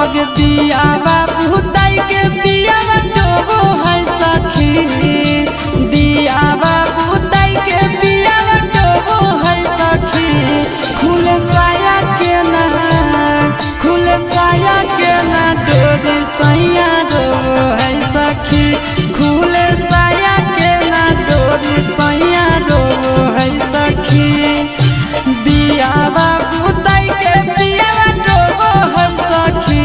आगे दिया बाबू ताई के पिया डोबो है सखी, दिया बाबू ताई के पिया डोबो है सखी। खुले साया के ना, खुले साया के ना डोरी सैया डोबो है सखी, खुले साया के ना डोरी सैया डोबो है सखी। दिया बाबू ताई के पिया डोबो है सखी,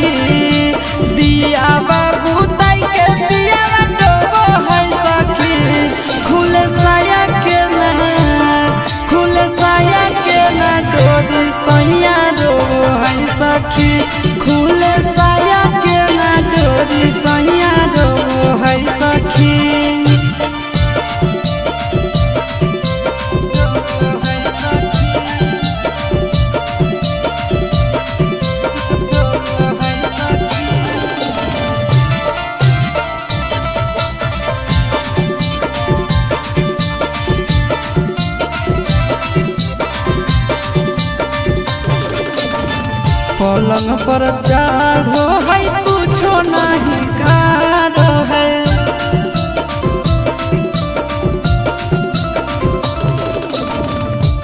दिया बाबू ताई के पिया डोबो है सखी। खुले साया के ना, खुले साया के ना डोरी सैया डोबो है सखी, खुले साया के ना डोरी सैया डोबो है सखी। पलंग पर चढ़ो है कुछो नहीं कारो है,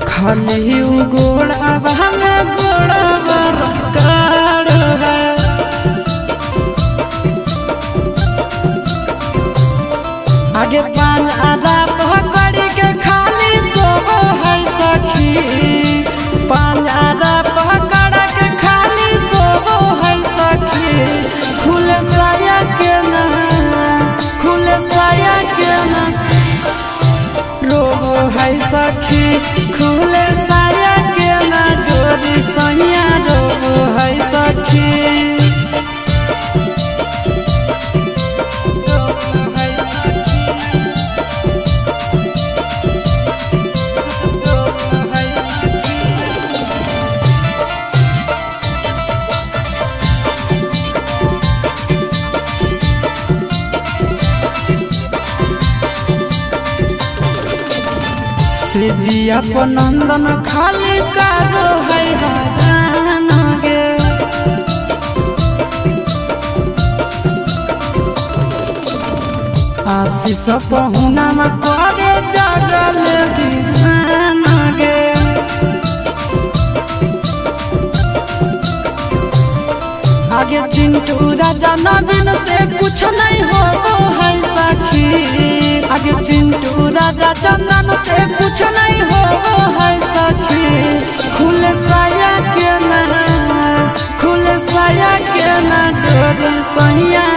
खाली गोड़ा में गोड़ा बरकार है। आगे पान आधा पकड़ी के खाली सोबो है सखी, पान आधा पकड़ के खाली सोबो है सखी। खुले साया के ना, खुले साया के ना रोबो है सखी, खुले साया के ना डोरी सैया रोबो है सखी। जिया नंदन खाली कारो है हरान गे, आशीष पहुना में करे जगल दीवान गे। आगे चिंटू राजा नवीन से कुछ नहीं हो है सखी, आगे चिंटू राजा चंदन से कुछ नहीं हो है सखी। खुले साया के ना, खुले साया के ना डोरी सैया